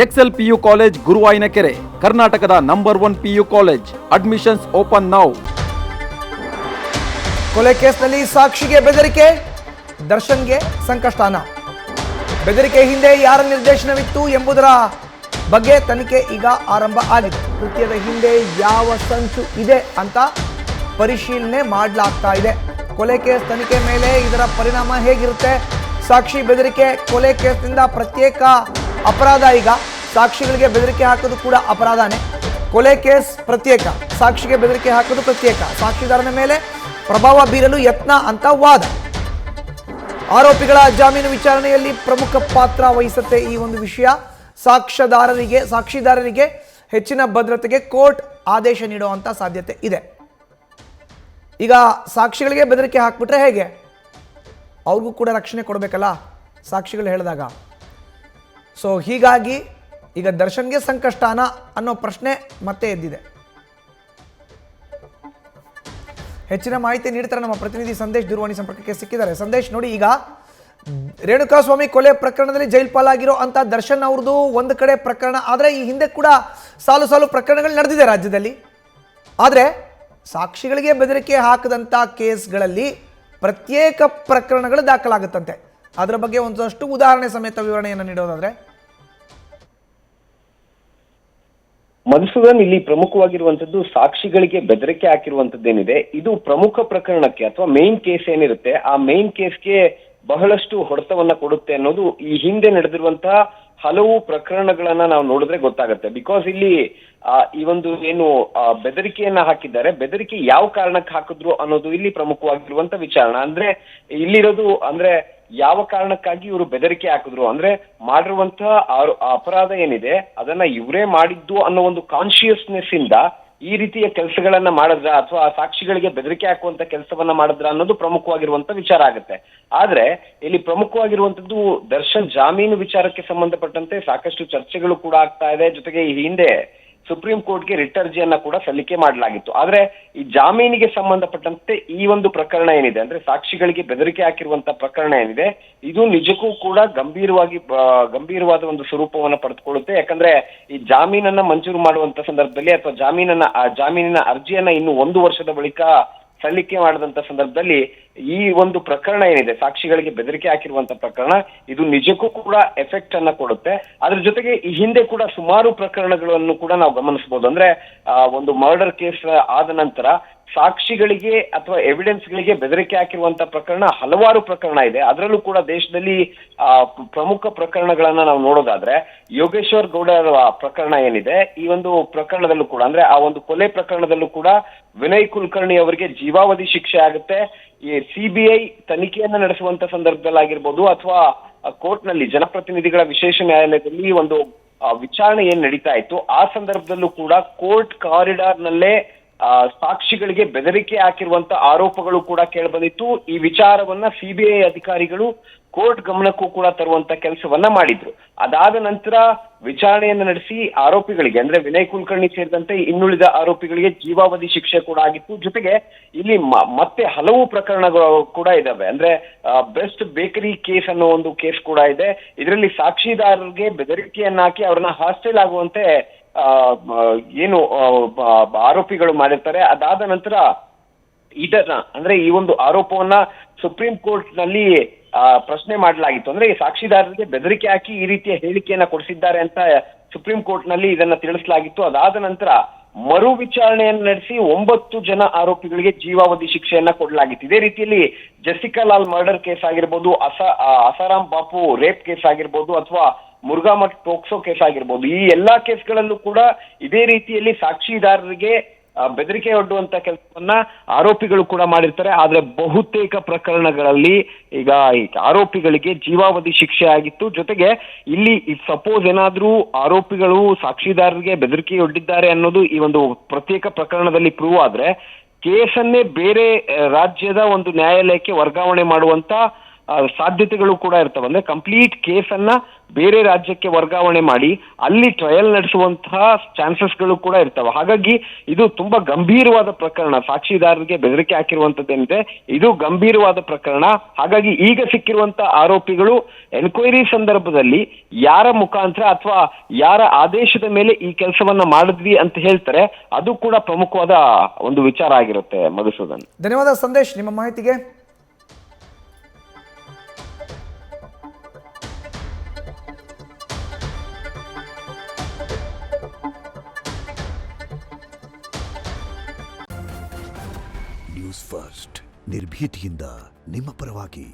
Excel PU college ಗುರುವಾಯಿನಕೆರೆ, ಕರ್ನಾಟಕದ number 1 PU college. Admissions open now. ಕೊಲೆ ಕೇಸ್ನಲ್ಲಿ ಸಾಕ್ಷಿಗೆ ಬೆದರಿಕೆ, ದರ್ಶನ್ಗೆ ಸಂಕಷ್ಟಾನ. ಬೆದರಿಕೆ ಹಿಂದೆ ಯಾರ ನಿರ್ದೇಶನವಿತ್ತು ಎಂಬುದರ ಬಗ್ಗೆ ತನಿಖೆ ಈಗ ಆರಂಭ ಆಗಿದೆ. ಕೃತ್ಯದ ಹಿಂದೆ ಯಾವ ಸಂಚು ಇದೆ ಅಂತ ಪರಿಶೀಲನೆ ಮಾಡಲಾಗ್ತಾ ಇದೆ. ಕೊಲೆ ಕೇಸ್ ತನಿಖೆ ಮೇಲೆ ಇದರ ಪರಿಣಾಮ ಹೇಗಿರುತ್ತೆ? ಸಾಕ್ಷಿ ಬೆದರಿಕೆ ಕೊಲೆ ಕೇಸ್ನಿಂದ ಪ್ರತ್ಯೇಕ ಅಪರಾಧ. ಈಗ ಸಾಕ್ಷಿಗಳಿಗೆ ಬೆದರಿಕೆ ಹಾಕೋದು ಕೂಡ ಅಪರಾಧನೇ. ಕೊಲೆ ಕೇಸ್ ಪ್ರತ್ಯೇಕ, ಸಾಕ್ಷಿಗೆ ಬೆದರಿಕೆ ಹಾಕೋದು ಪ್ರತ್ಯೇಕ. ಸಾಕ್ಷಿದಾರನ ಮೇಲೆ ಪ್ರಭಾವ ಬೀರಲು ಯತ್ನ ಅಂತ ವಾದ. ಆರೋಪಿಗಳ ಜಾಮೀನು ವಿಚಾರಣೆಯಲ್ಲಿ ಪ್ರಮುಖ ಪಾತ್ರ ವಹಿಸುತ್ತೆ ಈ ಒಂದು ವಿಷಯ. ಸಾಕ್ಷಿದಾರರಿಗೆ ಹೆಚ್ಚಿನ ಭದ್ರತೆಗೆ ಕೋರ್ಟ್ ಆದೇಶ ನೀಡುವಂತ ಸಾಧ್ಯತೆ ಇದೆ. ಈಗ ಸಾಕ್ಷಿಗಳಿಗೆ ಬೆದರಿಕೆ ಹಾಕ್ಬಿಟ್ರೆ ಹೇಗೆ? ಅವ್ರಿಗೂ ಕೂಡ ರಕ್ಷಣೆ ಕೊಡಬೇಕಲ್ಲ ಸಾಕ್ಷಿಗಳು ಹೇಳಿದಾಗ. ಸೊ ಹೀಗಾಗಿ ಈಗ ದರ್ಶನ್ಗೆ ಸಂಕಷ್ಟಾನ ಅನ್ನೋ ಪ್ರಶ್ನೆ ಮತ್ತೆ ಎದ್ದಿದೆ. ಹೆಚ್ಚಿನ ಮಾಹಿತಿ ನೀಡ್ತಾರೆ ನಮ್ಮ ಪ್ರತಿನಿಧಿ ಸಂದೇಶ್ ದೂರವಾಣಿ ಸಂಪರ್ಕಕ್ಕೆ ಸಿಕ್ಕಿದ್ದಾರೆ. ಸಂದೇಶ್, ನೋಡಿ, ಈಗ ರೇಣುಕಾಸ್ವಾಮಿ ಕೊಲೆ ಪ್ರಕರಣದಲ್ಲಿ ಜೈಲ್ ಪಾಲಾಗಿರೋ ಅಂತ ದರ್ಶನ್ ಅವ್ರದ್ದು ಒಂದು ಕಡೆ ಪ್ರಕರಣ ಆದರೆ, ಈ ಹಿಂದೆ ಕೂಡ ಸಾಲು ಪ್ರಕರಣಗಳು ನಡೆದಿದೆ ರಾಜ್ಯದಲ್ಲಿ. ಆದರೆ ಸಾಕ್ಷಿಗಳಿಗೆ ಬೆದರಿಕೆ ಹಾಕದಂಥ ಕೇಸ್ಗಳಲ್ಲಿ ಪ್ರತ್ಯೇಕ ಪ್ರಕರಣಗಳು ದಾಖಲಾಗುತ್ತಂತೆ. ಅದರ ಬಗ್ಗೆ ಒಂದಷ್ಟು ಉದಾಹರಣೆ ಸಮೇತ ವಿವರಣೆಯನ್ನು ನೀಡೋದಾದ್ರೆ. ಮಧುಸೂದನ್, ಇಲ್ಲಿ ಪ್ರಮುಖವಾಗಿರುವಂತದ್ದು ಸಾಕ್ಷಿಗಳಿಗೆ ಬೆದರಿಕೆ ಹಾಕಿರುವಂತದ್ದೇನಿದೆ, ಇದು ಪ್ರಮುಖ ಪ್ರಕರಣಕ್ಕೆ ಅಥವಾ ಮೇನ್ ಕೇಸ್ ಏನಿರುತ್ತೆ ಆ ಮೇನ್ ಕೇಸ್ಗೆ ಬಹಳಷ್ಟು ಹೊಡೆತವನ್ನ ಕೊಡುತ್ತೆ ಅನ್ನೋದು ಈ ಹಿಂದೆ ನಡೆದಿರುವಂತಹ ಹಲವು ಪ್ರಕರಣಗಳನ್ನ ನಾವು ನೋಡಿದ್ರೆ ಗೊತ್ತಾಗುತ್ತೆ. ಬಿಕಾಸ್ ಇಲ್ಲಿ ಈ ಒಂದು ಏನು ಬೆದರಿಕೆಯನ್ನ ಹಾಕಿದ್ದಾರೆ, ಬೆದರಿಕೆ ಯಾವ ಕಾರಣಕ್ಕೆ ಹಾಕಿದ್ರು ಅನ್ನೋದು ಇಲ್ಲಿ ಪ್ರಮುಖವಾಗಿರುವಂತ ವಿಚಾರ. ಅಂದ್ರೆ ಇಲ್ಲಿರೋದು ಅಂದ್ರೆ ಯಾವ ಕಾರಣಕ್ಕಾಗಿ ಇವರು ಬೆದರಿಕೆ ಹಾಕಿದ್ರು ಅಂದ್ರೆ ಮಾಡಿರುವಂತಹ ಅಪರಾಧ ಏನಿದೆ ಅದನ್ನ ಇವರೇ ಮಾಡಿದ್ದು ಅನ್ನೋ ಒಂದು ಕಾನ್ಶಿಯಸ್ನೆಸ್ ಇಂದ ಈ ರೀತಿಯ ಕೆಲಸಗಳನ್ನ ಮಾಡಿದ್ರ ಅಥವಾ ಸಾಕ್ಷಿಗಳಿಗೆ ಬೆದರಿಕೆ ಹಾಕುವಂತ ಕೆಲಸವನ್ನ ಮಾಡಿದ್ರ ಅನ್ನೋದು ಪ್ರಮುಖವಾಗಿರುವಂತ ವಿಚಾರ ಆಗುತ್ತೆ. ಆದ್ರೆ ಇಲ್ಲಿ ಪ್ರಮುಖವಾಗಿರುವಂತದ್ದು ದರ್ಶನ್ ಜಾಮೀನು ವಿಚಾರಕ್ಕೆ ಸಂಬಂಧಪಟ್ಟಂತೆ ಸಾಕಷ್ಟು ಚರ್ಚೆಗಳು ಕೂಡ ಆಗ್ತಾ ಇದೆ. ಜೊತೆಗೆ ಈ ಹಿಂದೆ ಸುಪ್ರೀಂ ಕೋರ್ಟ್ಗೆ ರಿಟ್ ಅರ್ಜಿಯನ್ನ ಕೂಡ ಸಲ್ಲಿಕೆ ಮಾಡಲಾಗಿತ್ತು. ಆದ್ರೆ ಈ ಜಾಮೀನಿಗೆ ಸಂಬಂಧಪಟ್ಟಂತೆ ಈ ಒಂದು ಪ್ರಕರಣ ಏನಿದೆ ಅಂದ್ರೆ ಸಾಕ್ಷಿಗಳಿಗೆ ಬೆದರಿಕೆ ಹಾಕಿರುವಂತ ಪ್ರಕರಣ ಏನಿದೆ ಇದು ನಿಜಕ್ಕೂ ಕೂಡ ಗಂಭೀರವಾದ ಒಂದು ಸ್ವರೂಪವನ್ನ ಪಡೆದುಕೊಳ್ಳುತ್ತೆ. ಯಾಕಂದ್ರೆ ಈ ಜಾಮೀನನ್ನ ಮಂಜೂರು ಮಾಡುವಂತ ಸಂದರ್ಭದಲ್ಲಿ ಅಥವಾ ಜಾಮೀನಿನ ಅರ್ಜಿಯನ್ನ ಇನ್ನು 1 ವರ್ಷದ ಬಳಿಕ ಸಲ್ಲಿಕೆ ಮಾಡಿದಂತ ಸಂದರ್ಭದಲ್ಲಿ ಈ ಒಂದು ಪ್ರಕರಣ ಏನಿದೆ ಸಾಕ್ಷಿಗಳಿಗೆ ಬೆದರಿಕೆ ಹಾಕಿರುವಂತ ಪ್ರಕರಣ ಇದು ನಿಜಕ್ಕೂ ಕೂಡ ಎಫೆಕ್ಟ್ ಅನ್ನ ಕೊಡುತ್ತೆ. ಅದ್ರ ಜೊತೆಗೆ ಈ ಹಿಂದೆ ಕೂಡ ಸುಮಾರು ಪ್ರಕರಣಗಳನ್ನು ಕೂಡ ನಾವು ಗಮನಿಸಬಹುದು. ಅಂದ್ರೆ ಒಂದು ಮರ್ಡರ್ ಕೇಸ್ ಆದ ನಂತರ ಸಾಕ್ಷಿಗಳಿಗೆ ಅಥವಾ ಎವಿಡೆನ್ಸ್ಗಳಿಗೆ ಬೆದರಿಕೆ ಹಾಕಿರುವಂತ ಪ್ರಕರಣ ಹಲವಾರು ಪ್ರಕರಣ ಇದೆ. ಅದರಲ್ಲೂ ಕೂಡ ದೇಶದಲ್ಲಿ ಪ್ರಮುಖ ಪ್ರಕರಣಗಳನ್ನ ನಾವು ನೋಡೋದಾದ್ರೆ ಯೋಗೇಶ್ವರ್ ಗೌಡ ಪ್ರಕರಣ ಏನಿದೆ ಈ ಒಂದು ಪ್ರಕರಣದಲ್ಲೂ ಕೂಡ ಅಂದ್ರೆ ಆ ಒಂದು ಕೊಲೆ ಪ್ರಕರಣದಲ್ಲೂ ಕೂಡ ವಿನಯ್ ಕುಲಕರ್ಣಿ ಅವರಿಗೆ ಜೀವಾವಧಿ ಶಿಕ್ಷೆ ಆಗುತ್ತೆ. ಈ ಸಿಬಿಐ ತನಿಖೆಯನ್ನ ನಡೆಸುವಂತ ಸಂದರ್ಭದಲ್ಲಿ ಆಗಿರ್ಬೋದು ಅಥವಾ ಕೋರ್ಟ್ ನಲ್ಲಿ ಜನಪ್ರತಿನಿಧಿಗಳ ವಿಶೇಷ ನ್ಯಾಯಾಲಯದಲ್ಲಿ ಒಂದು ವಿಚಾರಣೆ ಏನ್ ನಡೀತಾ ಇತ್ತು ಆ ಸಂದರ್ಭದಲ್ಲೂ ಕೂಡ ಕೋರ್ಟ್ ಕಾರಿಡಾರ್ ನಲ್ಲೇ ಸಾಕ್ಷಿಗಳಿಗೆ ಬೆದರಿಕೆ ಹಾಕಿರುವಂತ ಆರೋಪಗಳು ಕೂಡ ಕೇಳಿಬಂದಿತ್ತು. ಈ ವಿಚಾರವನ್ನ ಸಿಬಿಐ ಅಧಿಕಾರಿಗಳು ಕೋರ್ಟ್ ಗಮನಕ್ಕೂ ಕೂಡ ತರುವಂತ ಕೆಲಸವನ್ನ ಮಾಡಿದ್ರು. ಅದಾದ ನಂತರ ವಿಚಾರಣೆಯನ್ನು ನಡೆಸಿ ಆರೋಪಿಗಳಿಗೆ ಅಂದ್ರೆ ವಿನಯ್ ಕುಲಕರ್ಣಿ ಸೇರಿದಂತೆ ಇನ್ನುಳಿದ ಆರೋಪಿಗಳಿಗೆ ಜೀವಾವಧಿ ಶಿಕ್ಷೆ ಕೂಡ ಆಗಿತ್ತು. ಜೊತೆಗೆ ಇಲ್ಲಿ ಮತ್ತೆ ಹಲವು ಪ್ರಕರಣಗಳು ಕೂಡ ಇದಾವೆ. ಅಂದ್ರೆ ಬೆಸ್ಟ್ ಬೇಕರಿ ಕೇಸ್ ಅನ್ನೋ ಒಂದು ಕೇಸ್ ಕೂಡ ಇದೆ. ಇದರಲ್ಲಿ ಸಾಕ್ಷಿದಾರರಿಗೆ ಬೆದರಿಕೆಯನ್ನ ಹಾಕಿ ಅವ್ರನ್ನ ಹಾಸ್ಟೆಲ್ ಆಗುವಂತೆ ಏನು ಆರೋಪಿಗಳು ಮಾಡಿರ್ತಾರೆ. ಅದಾದ ನಂತರ ಇದನ್ನ ಅಂದ್ರೆ ಈ ಒಂದು ಆರೋಪವನ್ನ ಸುಪ್ರೀಂ ಕೋರ್ಟ್ ನಲ್ಲಿ ಪ್ರಶ್ನೆ ಮಾಡಲಾಗಿತ್ತು. ಅಂದ್ರೆ ಈ ಸಾಕ್ಷಿದಾರರಿಗೆ ಬೆದರಿಕೆ ಹಾಕಿ ಈ ರೀತಿಯ ಹೇಳಿಕೆಯನ್ನ ಕೊಡಿಸಿದ್ದಾರೆ ಅಂತ ಸುಪ್ರೀಂ ಕೋರ್ಟ್ ನಲ್ಲಿ ಇದನ್ನ ತಿಳಿಸಲಾಗಿತ್ತು. ಅದಾದ ನಂತರ ಮರು ವಿಚಾರಣೆಯನ್ನು ನಡೆಸಿ 9 ಜನ ಆರೋಪಿಗಳಿಗೆ ಜೀವಾವಧಿ ಶಿಕ್ಷೆಯನ್ನ ಕೊಡಲಾಗಿತ್ತು. ಇದೇ ರೀತಿಯಲ್ಲಿ ಜೆಸಿಕಾ ಲಾಲ್ ಮರ್ಡರ್ ಕೇಸ್ ಆಗಿರ್ಬೋದು, ಅಸಾರಾಂ ಬಾಪು ರೇಪ್ ಕೇಸ್ ಆಗಿರ್ಬೋದು ಅಥವಾ ಮುರುಘಾ ಮಠ್ ಪೋಕ್ಸೋ ಕೇಸ್ ಆಗಿರ್ಬೋದು, ಈ ಎಲ್ಲಾ ಕೇಸ್ಗಳಲ್ಲೂ ಕೂಡ ಇದೇ ರೀತಿಯಲ್ಲಿ ಸಾಕ್ಷಿದಾರರಿಗೆ ಬೆದರಿಕೆ ಒಡ್ಡುವಂತ ಕೆಲಸವನ್ನ ಆರೋಪಿಗಳು ಕೂಡ ಮಾಡಿರ್ತಾರೆ. ಆದ್ರೆ ಬಹುತೇಕ ಪ್ರಕರಣಗಳಲ್ಲಿ ಈಗ ಆರೋಪಿಗಳಿಗೆ ಜೀವಾವಧಿ ಶಿಕ್ಷೆ ಆಗಿತ್ತು. ಜೊತೆಗೆ ಇಲ್ಲಿ ಸಪೋಸ್ ಏನಾದ್ರೂ ಆರೋಪಿಗಳು ಸಾಕ್ಷಿದಾರರಿಗೆ ಬೆದರಿಕೆ ಒಡ್ಡಿದ್ದಾರೆ ಅನ್ನೋದು ಈ ಒಂದು ಪ್ರತ್ಯೇಕ ಪ್ರಕರಣದಲ್ಲಿ ಪ್ರೂವ್ ಆದ್ರೆ ಕೇಸನ್ನೇ ಬೇರೆ ರಾಜ್ಯದ ಒಂದು ನ್ಯಾಯಾಲಯಕ್ಕೆ ವರ್ಗಾವಣೆ ಮಾಡುವಂತ ಸಾಧ್ಯತೆಗಳು ಕೂಡ ಇರ್ತವೆ. ಅಂದ್ರೆ ಕಂಪ್ಲೀಟ್ ಕೇಸನ್ನ ಬೇರೆ ರಾಜ್ಯಕ್ಕೆ ವರ್ಗಾವಣೆ ಮಾಡಿ ಅಲ್ಲಿ ಟ್ರಯಲ್ ನಡೆಸುವಂತಹ ಚಾನ್ಸಸ್ಗಳು ಕೂಡ ಇರ್ತವೆ. ಹಾಗಾಗಿ ಇದು ತುಂಬಾ ಗಂಭೀರವಾದ ಪ್ರಕರಣ. ಸಾಕ್ಷಿದಾರರಿಗೆ ಬೆದರಿಕೆ ಹಾಕಿರುವಂತದ್ದೇನಿದೆ ಇದು ಗಂಭೀರವಾದ ಪ್ರಕರಣ. ಹಾಗಾಗಿ ಈಗ ಸಿಕ್ಕಿರುವಂತಹ ಆರೋಪಿಗಳು ಎನ್ಕ್ವೈರಿ ಸಂದರ್ಭದಲ್ಲಿ ಯಾರ ಮುಖಾಂತರ ಅಥವಾ ಯಾರ ಆದೇಶದ ಮೇಲೆ ಈ ಕೆಲಸವನ್ನ ಮಾಡಿದ್ವಿ ಅಂತ ಹೇಳ್ತಾರೆ, ಅದು ಕೂಡ ಪ್ರಮುಖವಾದ ಒಂದು ವಿಚಾರ ಆಗಿರುತ್ತೆ. ಮಧುಸೂದನ್, ಧನ್ಯವಾದ ಸಂದೇಶ್ ನಿಮ್ಮ ಮಾಹಿತಿಗೆ. ನ್ಯೂಸ್ ಫಸ್ಟ್ ನಿರ್ಭೀತಿಯಿಂದ ನಿಮ್ಮ ಪರವಾಗಿ.